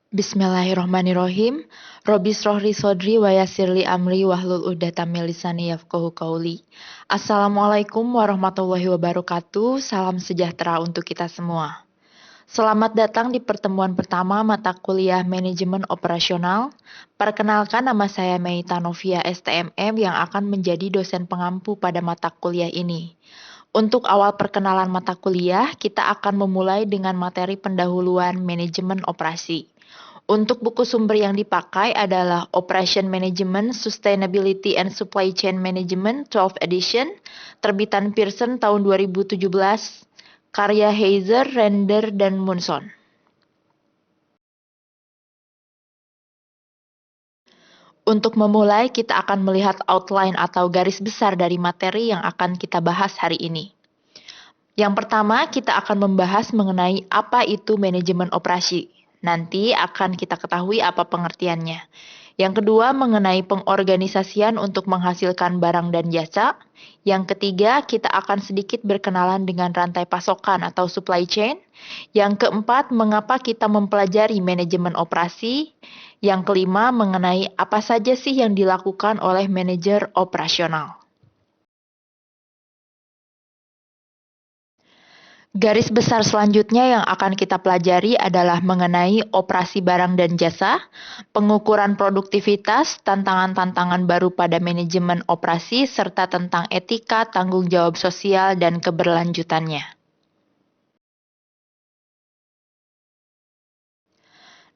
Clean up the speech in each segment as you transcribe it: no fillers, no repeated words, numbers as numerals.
Bismillahirrahmanirrahim. Robi Srohri Sodri wa Yassirli Amri wahlul 'uqdatam min lisani yafqahu qauli. Assalamualaikum warahmatullahi wabarakatuh. Salam sejahtera untuk kita semua. Selamat datang di pertemuan pertama mata kuliah Manajemen Operasional. Perkenalkan, nama saya Meita Novia STMM yang akan menjadi dosen pengampu pada mata kuliah ini. Untuk awal perkenalan mata kuliah, kita akan memulai dengan materi pendahuluan manajemen operasi. Untuk buku sumber yang dipakai adalah Operation Management, Sustainability and Supply Chain Management 12th edition, terbitan Pearson tahun 2017, karya Heiser, Render, dan Munson. Untuk memulai, kita akan melihat outline atau garis besar dari materi yang akan kita bahas hari ini. Yang pertama, kita akan membahas mengenai apa itu manajemen operasi. Nanti akan kita ketahui apa pengertiannya. Yang kedua, mengenai pengorganisasian untuk menghasilkan barang dan jasa. Yang ketiga, kita akan sedikit berkenalan dengan rantai pasokan atau supply chain. Yang keempat, mengapa kita mempelajari manajemen operasi. Yang kelima, mengenai apa saja sih yang dilakukan oleh manajer operasional. Garis besar selanjutnya yang akan kita pelajari adalah mengenai operasi barang dan jasa, pengukuran produktivitas, tantangan-tantangan baru pada manajemen operasi, serta tentang etika, tanggung jawab sosial, dan keberlanjutannya.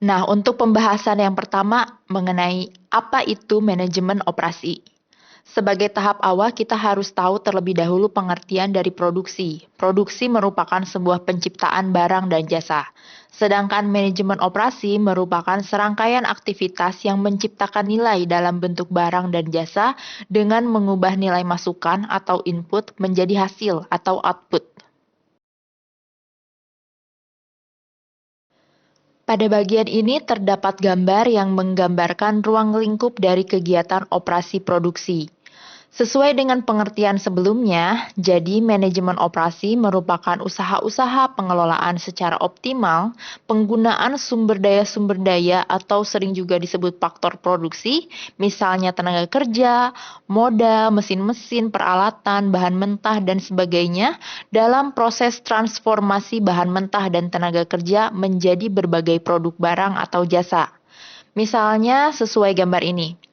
Nah, untuk pembahasan yang pertama mengenai apa itu manajemen operasi. Sebagai tahap awal, kita harus tahu terlebih dahulu pengertian dari produksi. Produksi merupakan sebuah penciptaan barang dan jasa. Sedangkan manajemen operasi merupakan serangkaian aktivitas yang menciptakan nilai dalam bentuk barang dan jasa dengan mengubah nilai masukan atau input menjadi hasil atau output. Pada bagian ini terdapat gambar yang menggambarkan ruang lingkup dari kegiatan operasi produksi. Sesuai dengan pengertian sebelumnya, jadi manajemen operasi merupakan usaha-usaha pengelolaan secara optimal, penggunaan sumber daya atau sering juga disebut faktor produksi, misalnya tenaga kerja, modal, mesin-mesin, peralatan, bahan mentah, dan sebagainya, dalam proses transformasi bahan mentah dan tenaga kerja menjadi berbagai produk barang atau jasa. Misalnya sesuai gambar ini.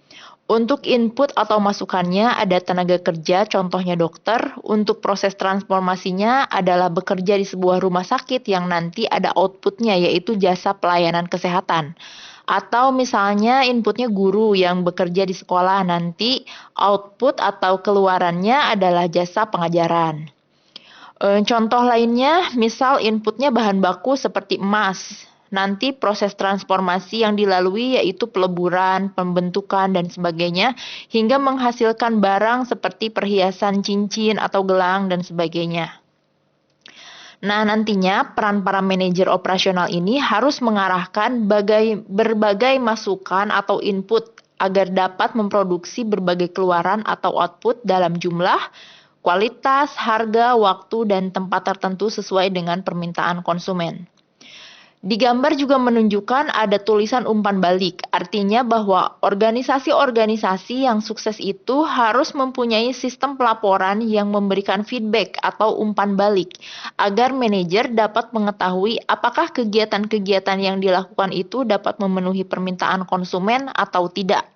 Untuk input atau masukannya ada tenaga kerja, contohnya dokter. Untuk proses transformasinya adalah bekerja di sebuah rumah sakit yang nanti ada outputnya, yaitu jasa pelayanan kesehatan. Atau misalnya inputnya guru yang bekerja di sekolah, nanti output atau keluarannya adalah jasa pengajaran. Contoh lainnya, misal inputnya bahan baku seperti emas. Nanti proses transformasi yang dilalui yaitu peleburan, pembentukan, dan sebagainya, hingga menghasilkan barang seperti perhiasan cincin atau gelang dan sebagainya. Nah, nantinya peran para manajer operasional ini harus mengarahkan berbagai masukan atau input agar dapat memproduksi berbagai keluaran atau output dalam jumlah, kualitas, harga, waktu, dan tempat tertentu sesuai dengan permintaan konsumen. Di gambar juga menunjukkan ada tulisan umpan balik, artinya bahwa organisasi-organisasi yang sukses itu harus mempunyai sistem pelaporan yang memberikan feedback atau umpan balik, agar manajer dapat mengetahui apakah kegiatan-kegiatan yang dilakukan itu dapat memenuhi permintaan konsumen atau tidak.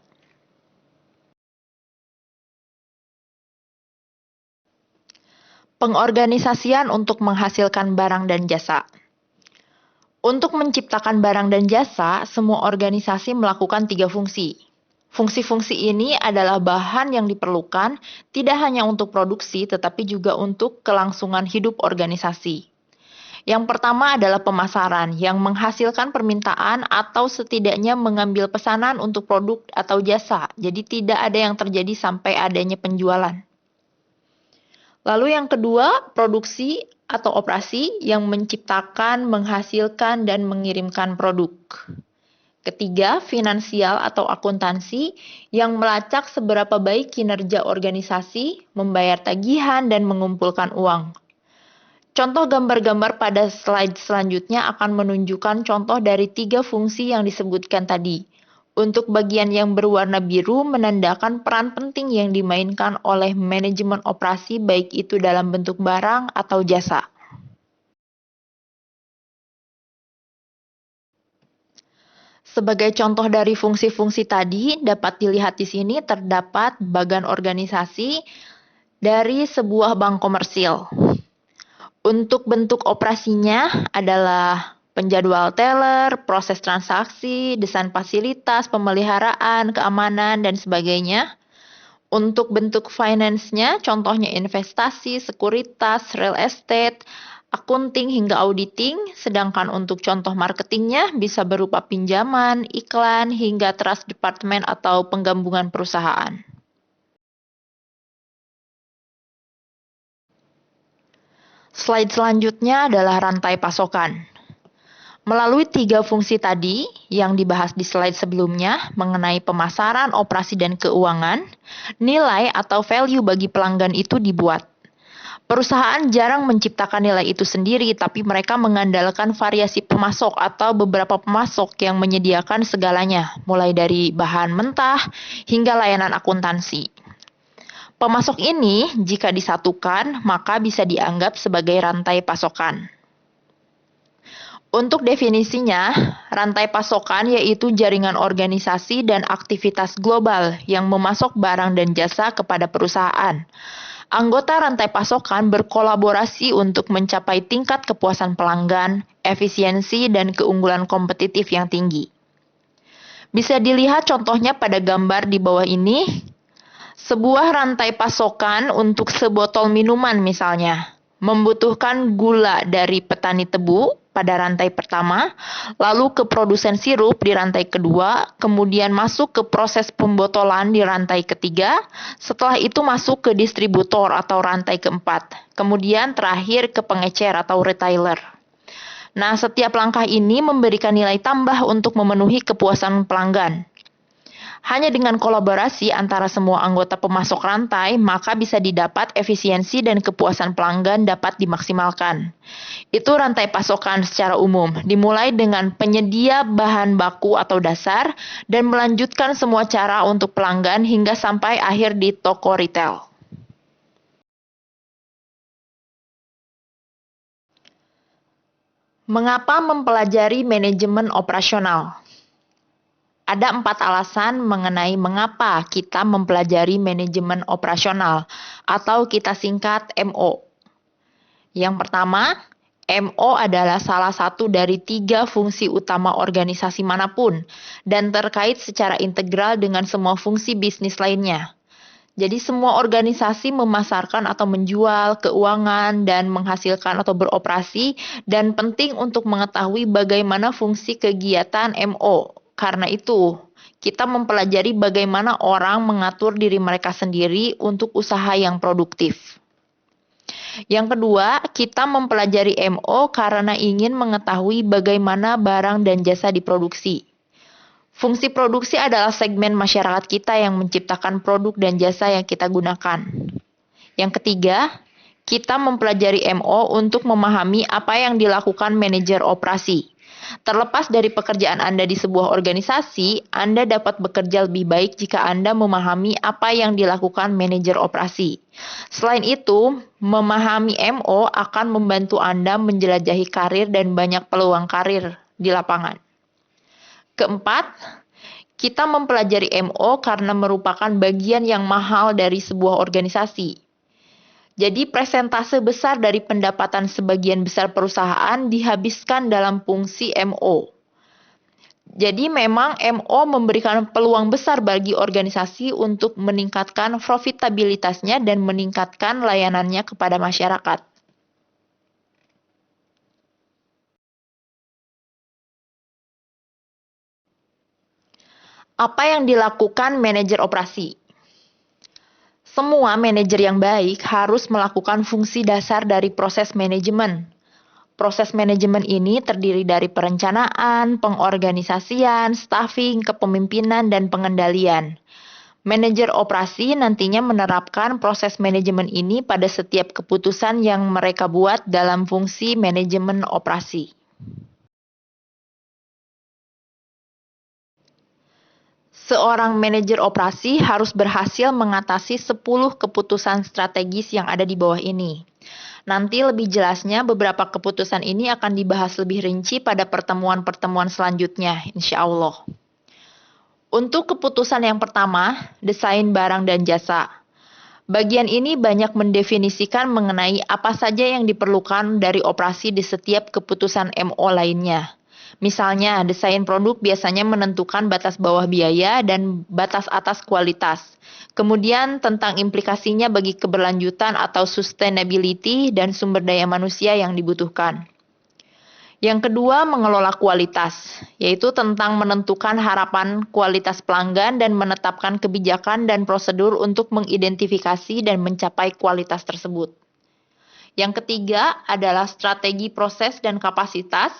Pengorganisasian untuk menghasilkan barang dan jasa. Untuk menciptakan barang dan jasa, semua organisasi melakukan 3 fungsi. Fungsi-fungsi ini adalah bahan yang diperlukan tidak hanya untuk produksi, tetapi juga untuk kelangsungan hidup organisasi. Yang pertama adalah pemasaran, yang menghasilkan permintaan atau setidaknya mengambil pesanan untuk produk atau jasa. Jadi tidak ada yang terjadi sampai adanya penjualan. Lalu yang kedua, produksi atau operasi yang menciptakan, menghasilkan, dan mengirimkan produk. Ketiga, finansial atau akuntansi yang melacak seberapa baik kinerja organisasi, membayar tagihan, dan mengumpulkan uang. Contoh gambar-gambar pada slide selanjutnya akan menunjukkan contoh dari 3 fungsi yang disebutkan tadi. Untuk bagian yang berwarna biru menandakan peran penting yang dimainkan oleh manajemen operasi baik itu dalam bentuk barang atau jasa. Sebagai contoh dari fungsi-fungsi tadi, dapat dilihat di sini terdapat bagan organisasi dari sebuah bank komersil. Untuk bentuk operasinya adalah penjadwal teller, proses transaksi, desain fasilitas, pemeliharaan, keamanan, dan sebagainya. Untuk bentuk finance-nya, contohnya investasi, sekuritas, real estate, akunting hingga auditing, sedangkan untuk contoh marketingnya bisa berupa pinjaman, iklan, hingga trust department atau penggabungan perusahaan. Slide selanjutnya adalah rantai pasokan. Melalui 3 fungsi tadi yang dibahas di slide sebelumnya mengenai pemasaran, operasi, dan keuangan, nilai atau value bagi pelanggan itu dibuat. Perusahaan jarang menciptakan nilai itu sendiri, tapi mereka mengandalkan variasi pemasok atau beberapa pemasok yang menyediakan segalanya, mulai dari bahan mentah hingga layanan akuntansi. Pemasok ini, jika disatukan, maka bisa dianggap sebagai rantai pasokan. Untuk definisinya, rantai pasokan yaitu jaringan organisasi dan aktivitas global yang memasok barang dan jasa kepada perusahaan. Anggota rantai pasokan berkolaborasi untuk mencapai tingkat kepuasan pelanggan, efisiensi, dan keunggulan kompetitif yang tinggi. Bisa dilihat contohnya pada gambar di bawah ini. Sebuah rantai pasokan untuk sebotol minuman misalnya, membutuhkan gula dari petani tebu pada rantai pertama, lalu ke produsen sirup di rantai kedua, kemudian masuk ke proses pembotolan di rantai ketiga, setelah itu masuk ke distributor atau rantai keempat, kemudian terakhir ke pengecer atau retailer. Nah, setiap langkah ini memberikan nilai tambah untuk memenuhi kepuasan pelanggan. Hanya dengan kolaborasi antara semua anggota pemasok rantai, maka bisa didapat efisiensi dan kepuasan pelanggan dapat dimaksimalkan. Itu rantai pasokan secara umum, dimulai dengan penyedia bahan baku atau dasar, dan melanjutkan semua cara untuk pelanggan hingga sampai akhir di toko retail. Mengapa mempelajari manajemen operasional? Ada 4 alasan mengenai mengapa kita mempelajari manajemen operasional atau kita singkat MO. Yang pertama, MO adalah salah satu dari 3 fungsi utama organisasi manapun dan terkait secara integral dengan semua fungsi bisnis lainnya. Jadi semua organisasi memasarkan atau menjual, keuangan, dan menghasilkan atau beroperasi, dan penting untuk mengetahui bagaimana fungsi kegiatan MO. Karena itu, kita mempelajari bagaimana orang mengatur diri mereka sendiri untuk usaha yang produktif. Yang kedua, kita mempelajari MO karena ingin mengetahui bagaimana barang dan jasa diproduksi. Fungsi produksi adalah segmen masyarakat kita yang menciptakan produk dan jasa yang kita gunakan. Yang ketiga, kita mempelajari MO untuk memahami apa yang dilakukan manajer operasi. Terlepas dari pekerjaan Anda di sebuah organisasi, Anda dapat bekerja lebih baik jika Anda memahami apa yang dilakukan manajer operasi. Selain itu, memahami MO akan membantu Anda menjelajahi karir dan banyak peluang karir di lapangan. Keempat, kita mempelajari MO karena merupakan bagian yang mahal dari sebuah organisasi. Jadi persentase besar dari pendapatan sebagian besar perusahaan dihabiskan dalam fungsi MO. Jadi memang MO memberikan peluang besar bagi organisasi untuk meningkatkan profitabilitasnya dan meningkatkan layanannya kepada masyarakat. Apa yang dilakukan manajer operasi? Semua manajer yang baik harus melakukan fungsi dasar dari proses manajemen. Proses manajemen ini terdiri dari perencanaan, pengorganisasian, staffing, kepemimpinan, dan pengendalian. Manajer operasi nantinya menerapkan proses manajemen ini pada setiap keputusan yang mereka buat dalam fungsi manajemen operasi. Seorang manajer operasi harus berhasil mengatasi 10 keputusan strategis yang ada di bawah ini. Nanti lebih jelasnya beberapa keputusan ini akan dibahas lebih rinci pada pertemuan-pertemuan selanjutnya, insya Allah. Untuk keputusan yang pertama, desain barang dan jasa. Bagian ini banyak mendefinisikan mengenai apa saja yang diperlukan dari operasi di setiap keputusan MO lainnya. Misalnya, desain produk biasanya menentukan batas bawah biaya dan batas atas kualitas. Kemudian tentang implikasinya bagi keberlanjutan atau sustainability dan sumber daya manusia yang dibutuhkan. Yang kedua, mengelola kualitas, yaitu tentang menentukan harapan kualitas pelanggan dan menetapkan kebijakan dan prosedur untuk mengidentifikasi dan mencapai kualitas tersebut. Yang ketiga adalah strategi proses dan kapasitas,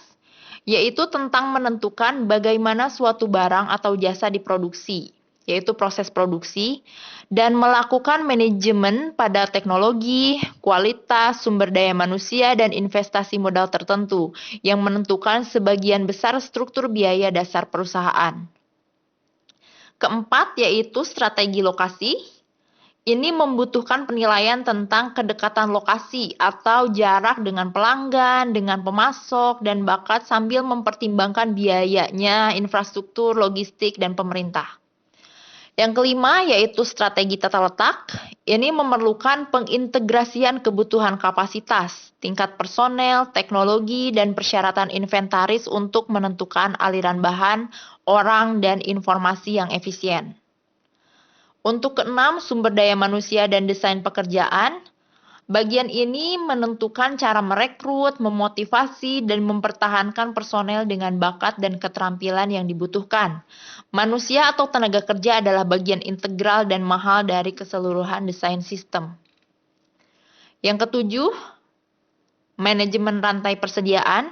yaitu tentang menentukan bagaimana suatu barang atau jasa diproduksi, yaitu proses produksi, dan melakukan manajemen pada teknologi, kualitas, sumber daya manusia, dan investasi modal tertentu yang menentukan sebagian besar struktur biaya dasar perusahaan. Keempat, yaitu strategi lokasi. Ini membutuhkan penilaian tentang kedekatan lokasi atau jarak dengan pelanggan, dengan pemasok, dan bakat sambil mempertimbangkan biayanya, infrastruktur, logistik, dan pemerintah. Yang kelima yaitu strategi tata letak. Ini memerlukan pengintegrasian kebutuhan kapasitas, tingkat personel, teknologi, dan persyaratan inventaris untuk menentukan aliran bahan, orang, dan informasi yang efisien. Untuk keenam, sumber daya manusia dan desain pekerjaan. Bagian ini menentukan cara merekrut, memotivasi, dan mempertahankan personel dengan bakat dan keterampilan yang dibutuhkan. Manusia atau tenaga kerja adalah bagian integral dan mahal dari keseluruhan desain sistem. Yang ketujuh, manajemen rantai persediaan,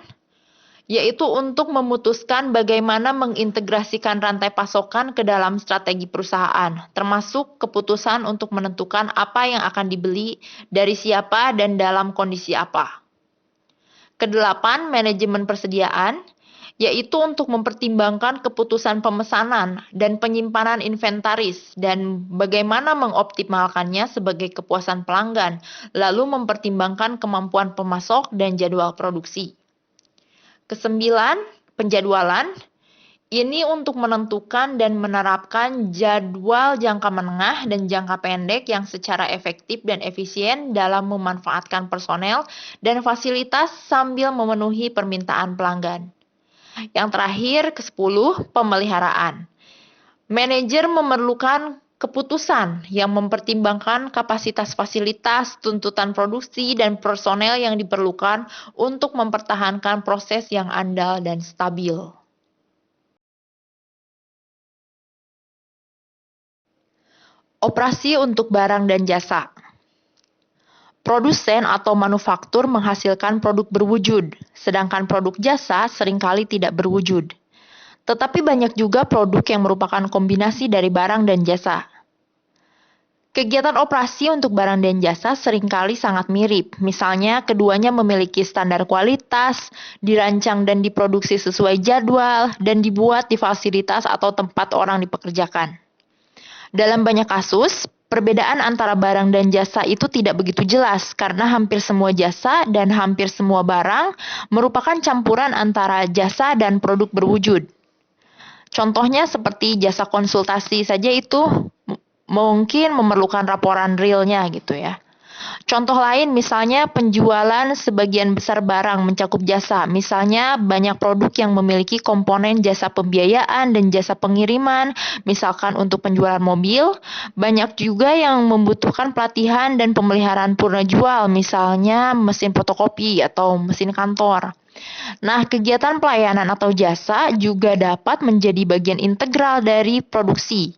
yaitu untuk memutuskan bagaimana mengintegrasikan rantai pasokan ke dalam strategi perusahaan, termasuk keputusan untuk menentukan apa yang akan dibeli, dari siapa, dan dalam kondisi apa. Kedelapan, manajemen persediaan, yaitu untuk mempertimbangkan keputusan pemesanan dan penyimpanan inventaris dan bagaimana mengoptimalkannya sebagai kepuasan pelanggan, lalu mempertimbangkan kemampuan pemasok dan jadwal produksi. Kesembilan, penjadwalan. Ini untuk menentukan dan menerapkan jadwal jangka menengah dan jangka pendek yang secara efektif dan efisien dalam memanfaatkan personel dan fasilitas sambil memenuhi permintaan pelanggan. Yang terakhir, ke-10, pemeliharaan. Manajer memerlukan keputusan yang mempertimbangkan kapasitas fasilitas, tuntutan produksi, dan personel yang diperlukan untuk mempertahankan proses yang andal dan stabil. Operasi untuk barang dan jasa. Produsen atau manufaktur menghasilkan produk berwujud, sedangkan produk jasa seringkali tidak berwujud. Tetapi banyak juga produk yang merupakan kombinasi dari barang dan jasa. Kegiatan operasi untuk barang dan jasa seringkali sangat mirip. Misalnya, keduanya memiliki standar kualitas, dirancang dan diproduksi sesuai jadwal, dan dibuat di fasilitas atau tempat orang dipekerjakan. Dalam banyak kasus, perbedaan antara barang dan jasa itu tidak begitu jelas karena hampir semua jasa dan hampir semua barang merupakan campuran antara jasa dan produk berwujud. Contohnya seperti jasa konsultasi saja itu mungkin memerlukan laporan realnya gitu ya. Contoh lain misalnya penjualan sebagian besar barang mencakup jasa. Misalnya banyak produk yang memiliki komponen jasa pembiayaan dan jasa pengiriman. Misalkan untuk penjualan mobil, banyak juga yang membutuhkan pelatihan dan pemeliharaan purna jual. Misalnya mesin fotokopi atau mesin kantor. Nah, kegiatan pelayanan atau jasa juga dapat menjadi bagian integral dari produksi.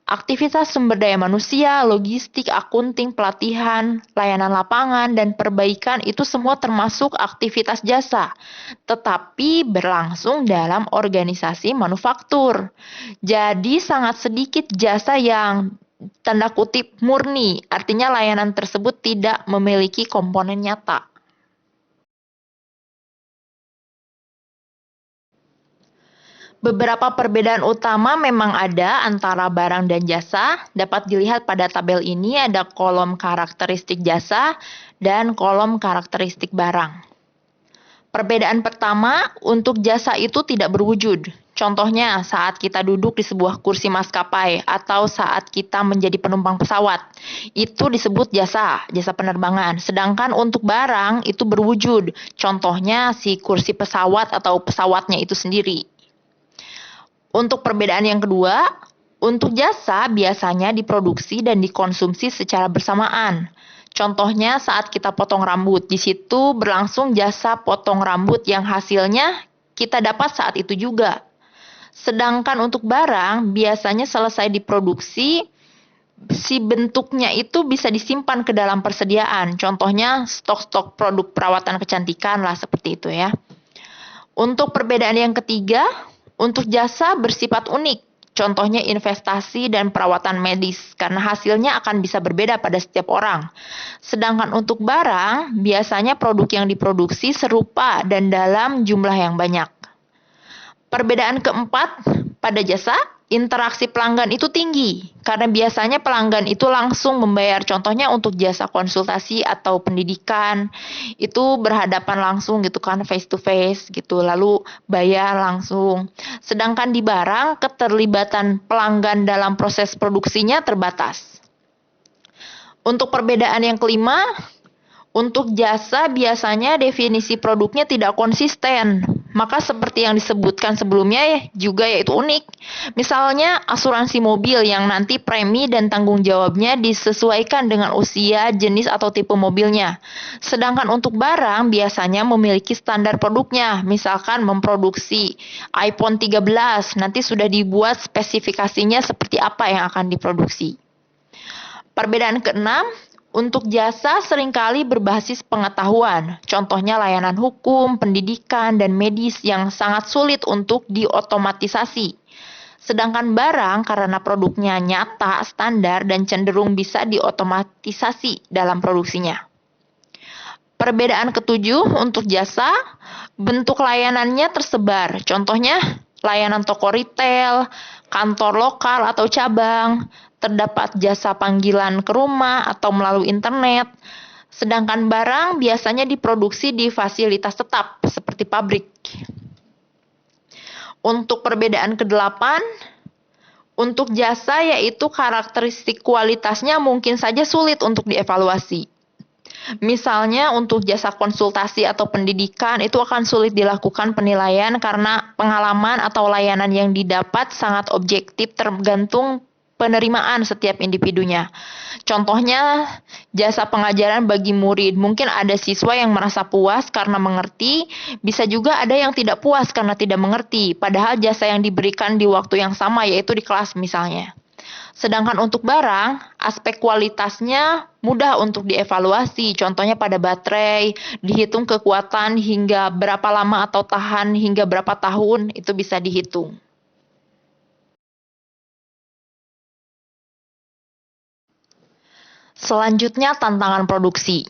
Aktivitas sumber daya manusia, logistik, akunting, pelatihan, layanan lapangan, dan perbaikan itu semua termasuk aktivitas jasa, tetapi berlangsung dalam organisasi manufaktur. Jadi sangat sedikit jasa yang tanda kutip murni, artinya layanan tersebut tidak memiliki komponen nyata. Beberapa perbedaan utama memang ada antara barang dan jasa. Dapat dilihat pada tabel ini ada kolom karakteristik jasa dan kolom karakteristik barang. Perbedaan pertama, untuk jasa itu tidak berwujud. Contohnya saat kita duduk di sebuah kursi maskapai atau saat kita menjadi penumpang pesawat. Itu disebut jasa penerbangan. Sedangkan untuk barang itu berwujud. Contohnya si kursi pesawat atau pesawatnya itu sendiri. Untuk perbedaan yang kedua, untuk jasa biasanya diproduksi dan dikonsumsi secara bersamaan. Contohnya saat kita potong rambut, di situ berlangsung jasa potong rambut yang hasilnya kita dapat saat itu juga. Sedangkan untuk barang biasanya selesai diproduksi, si bentuknya itu bisa disimpan ke dalam persediaan. Contohnya stok-stok produk perawatan kecantikan lah seperti itu ya. Untuk perbedaan yang ketiga, untuk jasa bersifat unik, contohnya investasi dan perawatan medis, karena hasilnya akan bisa berbeda pada setiap orang. Sedangkan untuk barang, biasanya produk yang diproduksi serupa dan dalam jumlah yang banyak. Perbedaan keempat, pada jasa, interaksi pelanggan itu tinggi, karena biasanya pelanggan itu langsung membayar. Contohnya untuk jasa konsultasi atau pendidikan, itu berhadapan langsung gitu kan, face to face gitu, lalu bayar langsung. Sedangkan di barang, keterlibatan pelanggan dalam proses produksinya terbatas. Untuk perbedaan yang kelima, untuk jasa biasanya definisi produknya tidak konsisten. Maka seperti yang disebutkan sebelumnya juga yaitu unik. Misalnya asuransi mobil yang nanti premi dan tanggung jawabnya disesuaikan dengan usia, jenis atau tipe mobilnya. Sedangkan untuk barang biasanya memiliki standar produknya. Misalkan memproduksi iPhone 13, nanti sudah dibuat spesifikasinya seperti apa yang akan diproduksi. Perbedaan keenam, untuk jasa seringkali berbasis pengetahuan, contohnya layanan hukum, pendidikan, dan medis yang sangat sulit untuk diotomatisasi. Sedangkan barang karena produknya nyata, standar, dan cenderung bisa diotomatisasi dalam produksinya. Perbedaan ketujuh, untuk jasa, bentuk layanannya tersebar. Contohnya, layanan toko retail, kantor lokal atau cabang, terdapat jasa panggilan ke rumah atau melalui internet. Sedangkan barang biasanya diproduksi di fasilitas tetap, seperti pabrik. Untuk perbedaan kedelapan, untuk jasa yaitu karakteristik kualitasnya mungkin saja sulit untuk dievaluasi. Misalnya untuk jasa konsultasi atau pendidikan itu akan sulit dilakukan penilaian karena pengalaman atau layanan yang didapat sangat objektif tergantung penerimaan setiap individunya. Contohnya jasa pengajaran bagi murid. Mungkin ada siswa yang merasa puas karena mengerti, bisa juga ada yang tidak puas karena tidak mengerti, padahal jasa yang diberikan di waktu yang sama yaitu di kelas misalnya. Sedangkan untuk barang, aspek kualitasnya mudah untuk dievaluasi. Contohnya pada baterai, dihitung kekuatan hingga berapa lama atau tahan hingga berapa tahun, itu bisa dihitung. Selanjutnya tantangan produksi.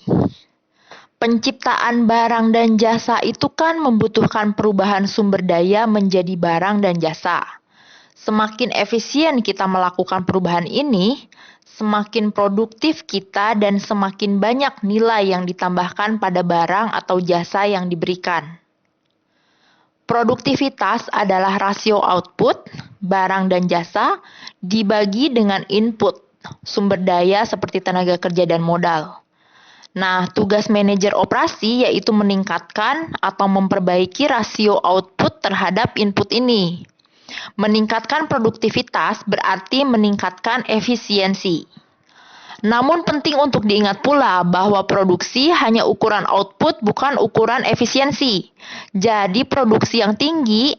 Penciptaan barang dan jasa itu kan membutuhkan perubahan sumber daya menjadi barang dan jasa. Semakin efisien kita melakukan perubahan ini, semakin produktif kita dan semakin banyak nilai yang ditambahkan pada barang atau jasa yang diberikan. Produktivitas adalah rasio output, barang dan jasa, dibagi dengan input, sumber daya seperti tenaga kerja dan modal. Nah, tugas manajer operasi yaitu meningkatkan atau memperbaiki rasio output terhadap input ini. Meningkatkan produktivitas berarti meningkatkan efisiensi. Namun penting untuk diingat pula bahwa produksi hanya ukuran output bukan ukuran efisiensi. Jadi produksi yang tinggi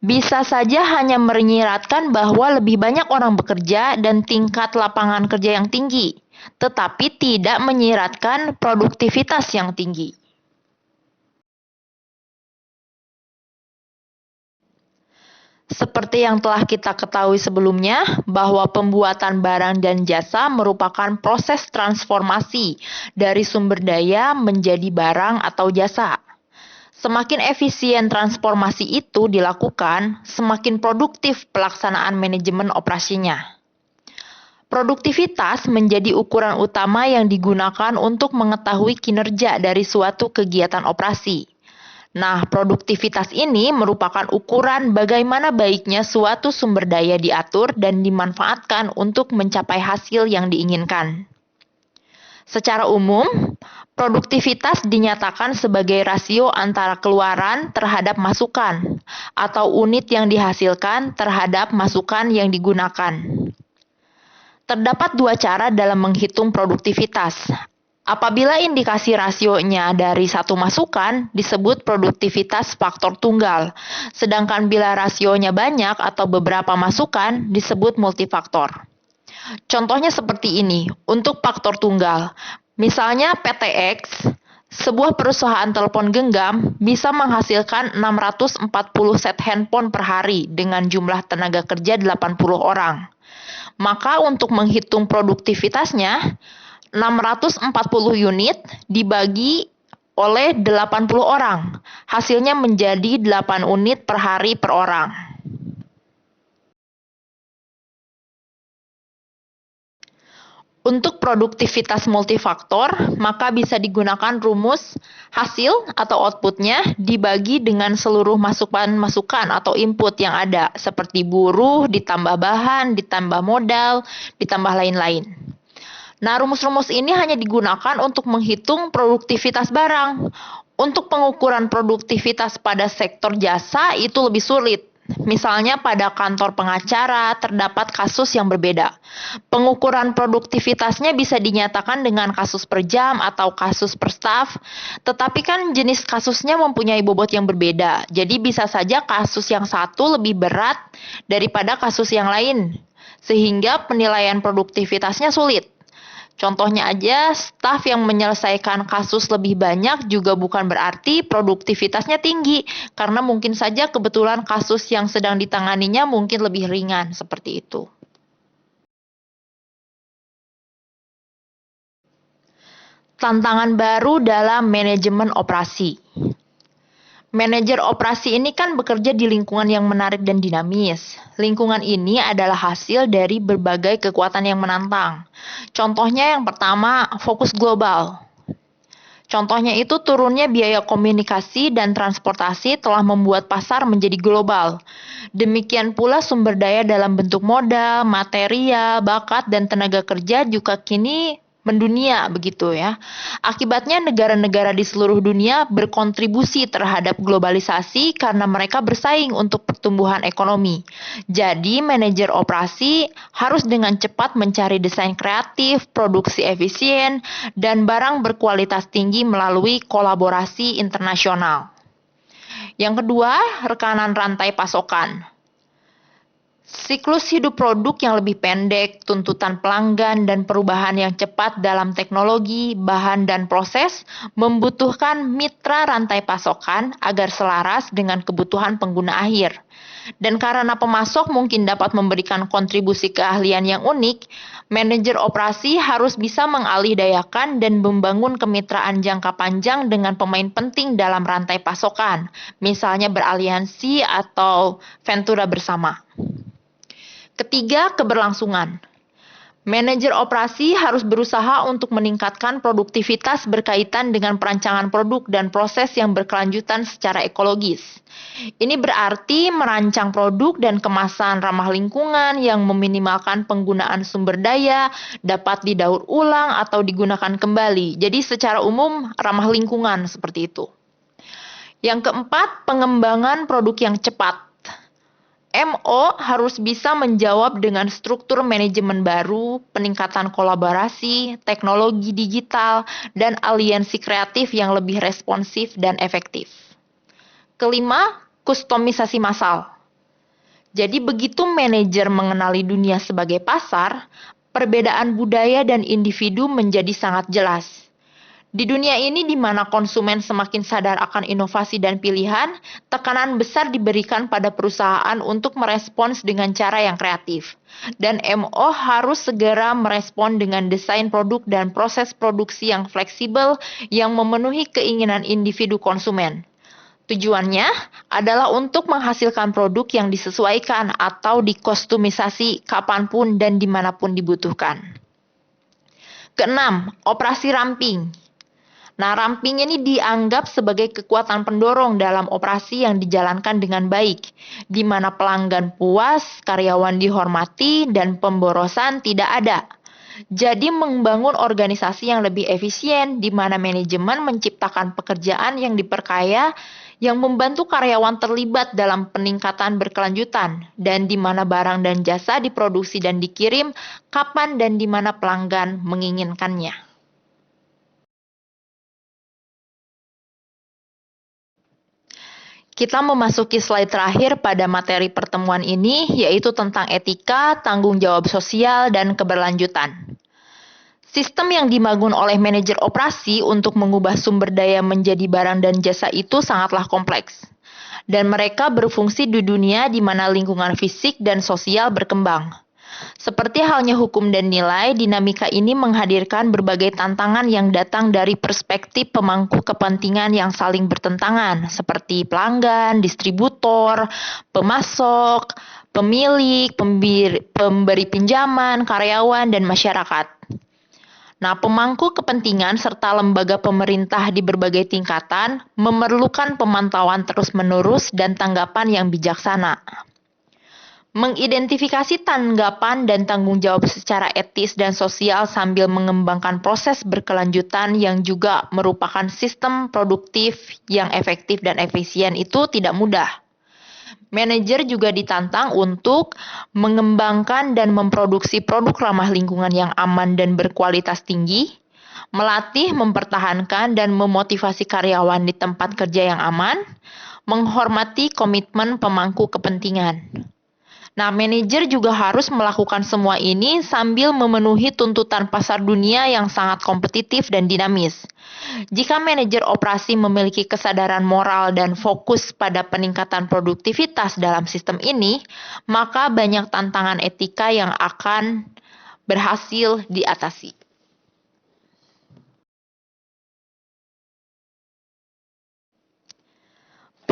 Bisa saja hanya menyiratkan bahwa lebih banyak orang bekerja dan tingkat lapangan kerja yang tinggi, tetapi tidak menyiratkan produktivitas yang tinggi. Seperti yang telah kita ketahui sebelumnya, bahwa pembuatan barang dan jasa merupakan proses transformasi dari sumber daya menjadi barang atau jasa. Semakin efisien transformasi itu dilakukan, semakin produktif pelaksanaan manajemen operasinya. Produktivitas menjadi ukuran utama yang digunakan untuk mengetahui kinerja dari suatu kegiatan operasi. Nah, produktivitas ini merupakan ukuran bagaimana baiknya suatu sumber daya diatur dan dimanfaatkan untuk mencapai hasil yang diinginkan. Secara umum, produktivitas dinyatakan sebagai rasio antara keluaran terhadap masukan, atau unit yang dihasilkan terhadap masukan yang digunakan. Terdapat dua cara dalam menghitung produktivitas. Apabila indikasi rasionya dari satu masukan, disebut produktivitas faktor tunggal. Sedangkan bila rasionya banyak atau beberapa masukan, disebut multifaktor. Contohnya seperti ini, untuk faktor tunggal. Misalnya PTX, sebuah perusahaan telepon genggam bisa menghasilkan 640 set handphone per hari dengan jumlah tenaga kerja 80 orang. Maka untuk menghitung produktivitasnya, 640 unit dibagi oleh 80 orang. Hasilnya menjadi 8 unit per hari per orang. Untuk produktivitas multifaktor, maka bisa digunakan rumus hasil atau outputnya dibagi dengan seluruh masukan atau input yang ada, seperti buruh, ditambah bahan, ditambah modal, ditambah lain-lain. Nah, rumus-rumus ini hanya digunakan untuk menghitung produktivitas barang. Untuk pengukuran produktivitas pada sektor jasa itu lebih sulit. Misalnya pada kantor pengacara terdapat kasus yang berbeda. Pengukuran produktivitasnya bisa dinyatakan dengan kasus per jam atau kasus per staf, tetapi kan jenis kasusnya mempunyai bobot yang berbeda. Jadi bisa saja kasus yang satu lebih berat daripada kasus yang lain, sehingga penilaian produktivitasnya sulit. Contohnya aja, staf yang menyelesaikan kasus lebih banyak juga bukan berarti produktivitasnya tinggi, karena mungkin saja kebetulan kasus yang sedang ditanganinya mungkin lebih ringan, seperti itu. Tantangan baru dalam manajemen operasi. Manajer operasi ini kan bekerja di lingkungan yang menarik dan dinamis. Lingkungan ini adalah hasil dari berbagai kekuatan yang menantang. Contohnya yang pertama, fokus global. Contohnya itu turunnya biaya komunikasi dan transportasi telah membuat pasar menjadi global. Demikian pula sumber daya dalam bentuk modal, material, bakat, dan tenaga kerja juga kini mendunia begitu ya. Akibatnya negara-negara di seluruh dunia berkontribusi terhadap globalisasi karena mereka bersaing untuk pertumbuhan ekonomi. Jadi manajer operasi harus dengan cepat mencari desain kreatif, produksi efisien, dan barang berkualitas tinggi melalui kolaborasi internasional. Yang kedua, rekanan rantai pasokan. Siklus hidup produk yang lebih pendek, tuntutan pelanggan, dan perubahan yang cepat dalam teknologi, bahan, dan proses membutuhkan mitra rantai pasokan agar selaras dengan kebutuhan pengguna akhir. Dan karena pemasok mungkin dapat memberikan kontribusi keahlian yang unik, manajer operasi harus bisa mengalihdayakan dan membangun kemitraan jangka panjang dengan pemain penting dalam rantai pasokan, misalnya beraliansi atau ventura bersama. Ketiga, keberlangsungan. Manajer operasi harus berusaha untuk meningkatkan produktivitas berkaitan dengan perancangan produk dan proses yang berkelanjutan secara ekologis. Ini berarti merancang produk dan kemasan ramah lingkungan yang meminimalkan penggunaan sumber daya, dapat didaur ulang atau digunakan kembali. Jadi secara umum ramah lingkungan seperti itu. Yang keempat, pengembangan produk yang cepat. MO harus bisa menjawab dengan struktur manajemen baru, peningkatan kolaborasi, teknologi digital, dan aliansi kreatif yang lebih responsif dan efektif. Kelima, kustomisasi massal. Jadi begitu manajer mengenali dunia sebagai pasar, perbedaan budaya dan individu menjadi sangat jelas. Di dunia ini di mana konsumen semakin sadar akan inovasi dan pilihan, tekanan besar diberikan pada perusahaan untuk merespons dengan cara yang kreatif. Dan MO harus segera merespon dengan desain produk dan proses produksi yang fleksibel yang memenuhi keinginan individu konsumen. Tujuannya adalah untuk menghasilkan produk yang disesuaikan atau dikostumisasi kapanpun dan dimanapun dibutuhkan. Keenam, operasi ramping. Nah, ramping ini dianggap sebagai kekuatan pendorong dalam operasi yang dijalankan dengan baik, di mana pelanggan puas, karyawan dihormati, dan pemborosan tidak ada. Jadi membangun organisasi yang lebih efisien, di mana manajemen menciptakan pekerjaan yang diperkaya, yang membantu karyawan terlibat dalam peningkatan berkelanjutan, dan di mana barang dan jasa diproduksi dan dikirim kapan dan di mana pelanggan menginginkannya. Kita memasuki slide terakhir pada materi pertemuan ini, yaitu tentang etika, tanggung jawab sosial, dan keberlanjutan. Sistem yang dibangun oleh manajer operasi untuk mengubah sumber daya menjadi barang dan jasa itu sangatlah kompleks. Dan mereka berfungsi di dunia di mana lingkungan fisik dan sosial berkembang. Seperti halnya hukum dan nilai, dinamika ini menghadirkan berbagai tantangan yang datang dari perspektif pemangku kepentingan yang saling bertentangan, seperti pelanggan, distributor, pemasok, pemilik, pemberi pinjaman, karyawan, dan masyarakat. Nah, pemangku kepentingan serta lembaga pemerintah di berbagai tingkatan memerlukan pemantauan terus-menerus dan tanggapan yang bijaksana. Mengidentifikasi tanggapan dan tanggung jawab secara etis dan sosial sambil mengembangkan proses berkelanjutan yang juga merupakan sistem produktif yang efektif dan efisien itu tidak mudah. Manajer juga ditantang untuk mengembangkan dan memproduksi produk ramah lingkungan yang aman dan berkualitas tinggi, melatih, mempertahankan, dan memotivasi karyawan di tempat kerja yang aman, menghormati komitmen pemangku kepentingan. Nah, manajer juga harus melakukan semua ini sambil memenuhi tuntutan pasar dunia yang sangat kompetitif dan dinamis. Jika manajer operasi memiliki kesadaran moral dan fokus pada peningkatan produktivitas dalam sistem ini, maka banyak tantangan etika yang akan berhasil diatasi.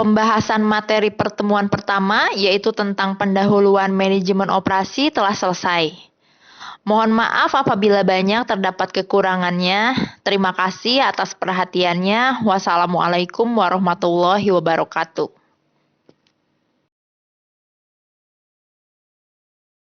Pembahasan materi pertemuan pertama, yaitu tentang pendahuluan manajemen operasi, telah selesai. Mohon maaf apabila banyak terdapat kekurangannya. Terima kasih atas perhatiannya. Wassalamualaikum warahmatullahi wabarakatuh.